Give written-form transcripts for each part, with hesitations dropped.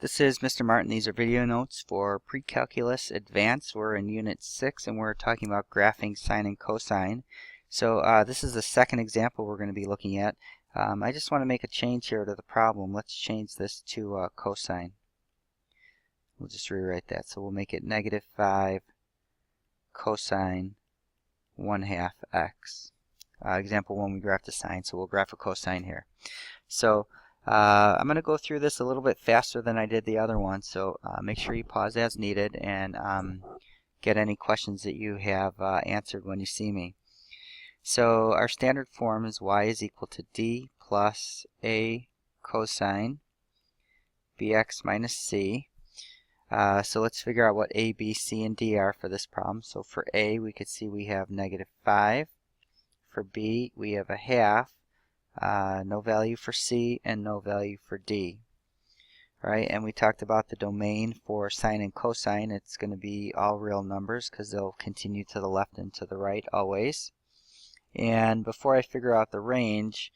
This is Mr. Martin. These are video notes for Pre-Calculus Advanced. We're in Unit 6 and we're talking about graphing sine and cosine. So this is the second example we're going to be looking at. I just want to make a change here to the problem. Let's change this to cosine. We'll just rewrite that. So we'll make it negative 5 cosine 1/2 x. Example 1, we graphed a sine, so we'll graph a cosine here. So I'm going to go through this a little bit faster than I did the other one, so make sure you pause as needed and get any questions that you have answered when you see me. So our standard form is y is equal to d plus a cosine bx minus c. So let's figure out what a, b, c, and d are for this problem. So for a, we could see we have negative 5. For b, we have a half. No value for c and no value for d. Right, and we talked about the domain for sine and cosine. It's going to be all real numbers because they'll continue to the left and to the right always. And before I figure out the range,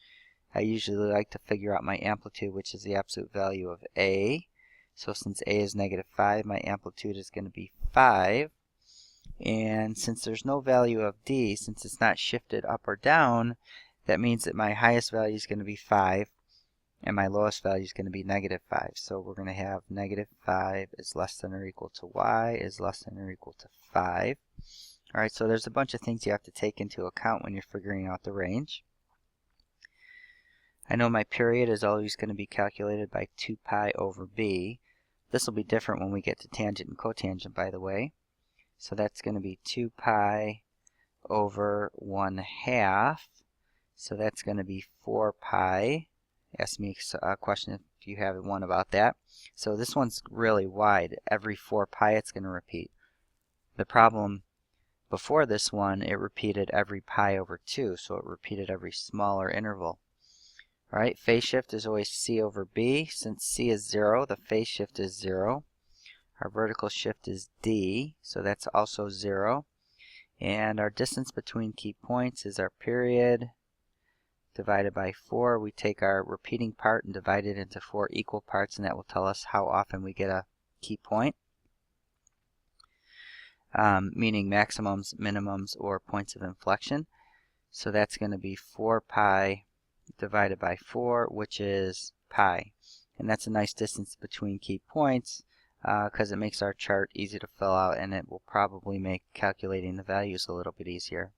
I usually like to figure out my amplitude, which is the absolute value of a. So since a is negative 5, my amplitude is going to be 5. And since there's no value of d, since it's not shifted up or down, that means that my highest value is going to be 5 and my lowest value is going to be negative 5. So we're going to have negative 5 is less than or equal to y is less than or equal to 5. Alright, so there's a bunch of things you have to take into account when you're figuring out the range. I know my period is always going to be calculated by 2 pi over b. This will be different when we get to tangent and cotangent, by the way. So that's going to be 2 pi over 1/2. So that's going to be 4 pi. Ask me a question if you have one about that. So this one's really wide. Every 4 pi it's going to repeat. The problem before this one, it repeated every pi over 2. So it repeated every smaller interval. Alright, phase shift is always c over b. Since c is 0, the phase shift is 0. Our vertical shift is d, so that's also 0. And our distance between key points is our period divided by 4. We take our repeating part and divide it into 4 equal parts, and that will tell us how often we get a key point, meaning maximums, minimums, or points of inflection. So that's going to be 4 pi divided by 4, which is pi. And that's a nice distance between key points because it makes our chart easy to fill out, and it will probably make calculating the values a little bit easier.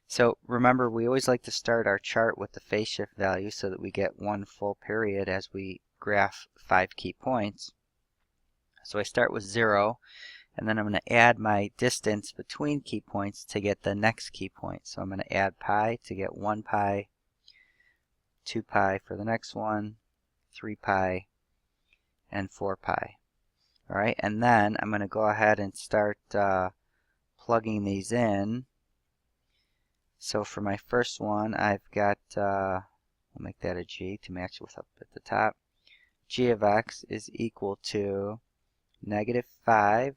So remember, we always like to start our chart with the phase shift value so that we get one full period as we graph 5 key points. So I start with 0, and then I'm going to add my distance between key points to get the next key point. So I'm going to add pi to get 1 pi, 2 pi for the next one, 3 pi, and 4 pi. Alright, and then I'm going to go ahead and start plugging these in. So for my first one, I've got, we'll make that a g to match with up at the top. G of x is equal to negative 5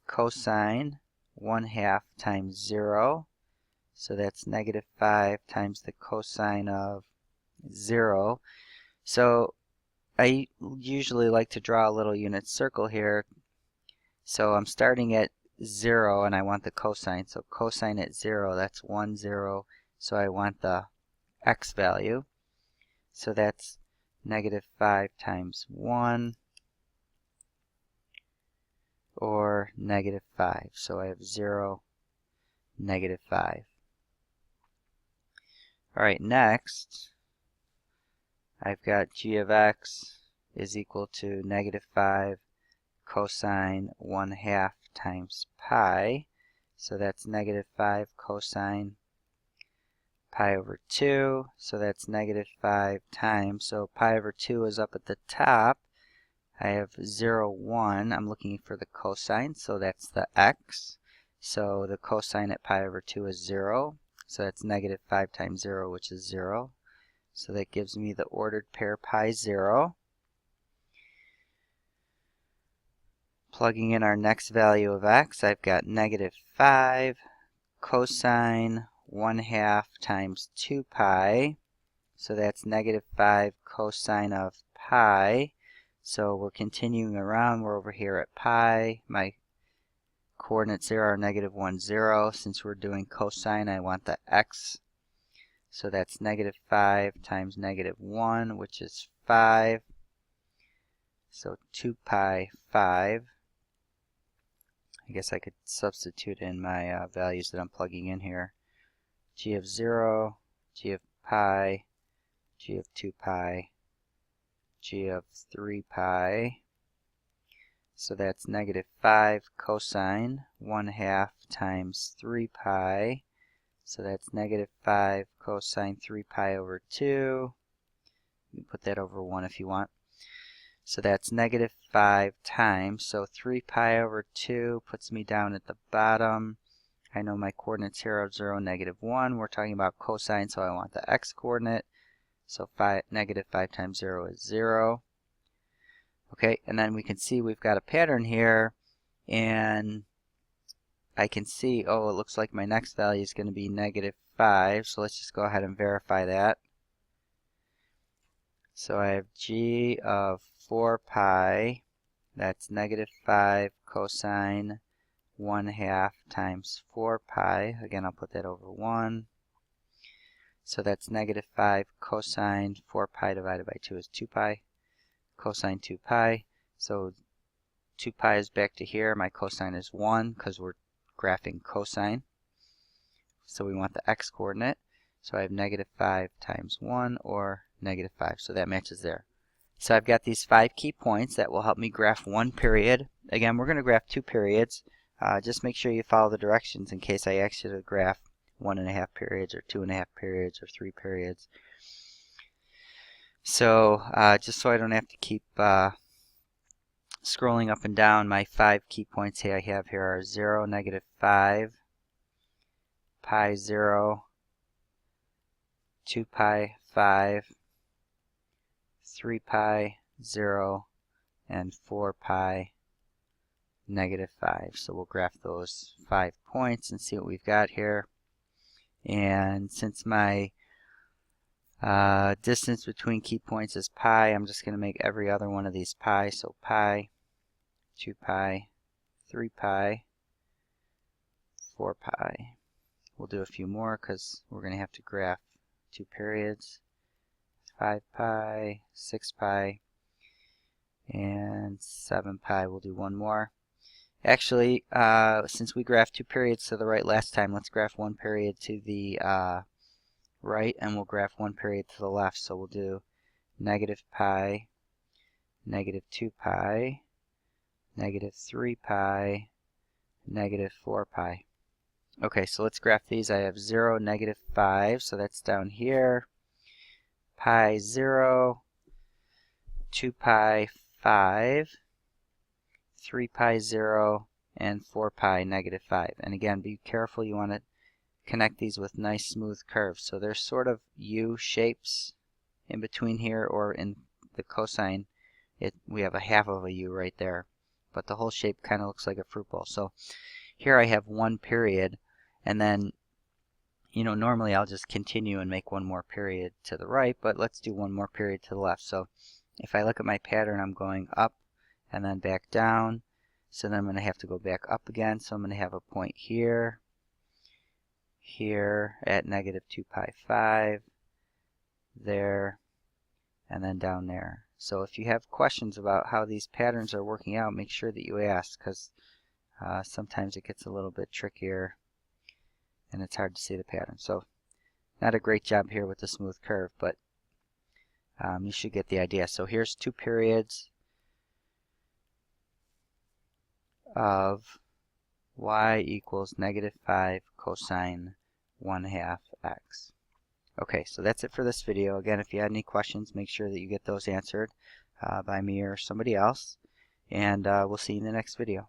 cosine 1/2 times 0. So that's negative 5 times the cosine of 0. So I usually like to draw a little unit circle here. So I'm starting at 0 and I want the cosine. So cosine at 0, that's 1, 0. So I want the x value. So that's negative 5 times 1 or negative 5. So I have 0, negative 5. Alright, next I've got g of x is equal to negative 5 cosine 1/2 times pi. So that's negative 5 cosine pi over 2. So that's negative 5 times. So pi over 2 is up at the top. I have 0, 1. I'm looking for the cosine. So that's the x. So the cosine at pi over 2 is 0. So that's negative 5 times 0, which is 0. So that gives me the ordered pair pi 0. Plugging in our next value of x, I've got negative 5 cosine 1/2 times 2 pi. So that's negative 5 cosine of pi. So we're continuing around. We're over here at pi. My coordinates there are -1, 0. Since we're doing cosine, I want the x. So that's -5 times -1, which is 5. So 2 pi 5. I guess I could substitute in my values that I'm plugging in here. G of 0, G of pi, G of 2 pi, G of 3 pi. So that's -5 cosine 1/2 times 3 pi. So that's -5 cosine 3 pi over 2. You can put that over 1 if you want. So that's -5 times, so 3 pi over 2 puts me down at the bottom. I know my coordinates here are 0, -1. We're talking about cosine, so I want the x coordinate. So -5 times 0 is 0. Okay, and then we can see we've got a pattern here, and I can see, oh, it looks like my next value is going to be -5, so let's just go ahead and verify that. So I have G of 4 pi, that's -5 cosine 1/2 times 4 pi. Again, I'll put that over 1. So that's -5 cosine 4 pi divided by 2 is 2 pi. Cosine 2 pi. So 2 pi is back to here. My cosine is 1 because we're graphing cosine. So we want the x coordinate. So I have -5 times 1 or -5. So that matches there. So I've got these 5 key points that will help me graph one period. Again, we're going to graph 2 periods. Just make sure you follow the directions in case I ask you to graph 1.5 periods or 2.5 periods or 3 periods. So just so I don't have to keep scrolling up and down, my 5 key points I have here are 0, -5, pi 0, 2 pi 5, 3 pi 0, and 4 pi -5. So we'll graph those 5 points and see what we've got here. And since my distance between key points is pi, I'm just going to make every other one of these pi. So pi, 2 pi, 3 pi, 4 pi. We'll do a few more because we're going to have to graph 2 periods. 5 pi, 6 pi, and 7 pi. We'll do one more. Actually, since we graphed 2 periods to the right last time, let's graph 1 period to the right, and we'll graph 1 period to the left. So we'll do -pi, -2 pi, -3 pi, -4 pi. Okay, so let's graph these. I have 0, -5, so that's down here. Pi 0, 2 pi 5, 3 pi 0, and 4 pi -5. And again, be careful, you want to connect these with nice smooth curves. So there's sort of U shapes in between here, or in the cosine, we have a half of a U right there. But the whole shape kind of looks like a fruit bowl. So here I have 1 period, and then, you know, normally I'll just continue and make 1 more period to the right, but let's do 1 more period to the left. So if I look at my pattern, I'm going up and then back down. So then I'm going to have to go back up again. So I'm going to have a point here, here at -2 pi 5, there, and then down there. So if you have questions about how these patterns are working out, make sure that you ask, because sometimes it gets a little bit trickier and it's hard to see the pattern. So not a great job here with the smooth curve, but you should get the idea. So here's 2 periods of y equals -5 cosine 1/2 x. Okay, so that's it for this video. Again, if you had any questions, make sure that you get those answered by me or somebody else. And we'll see you in the next video.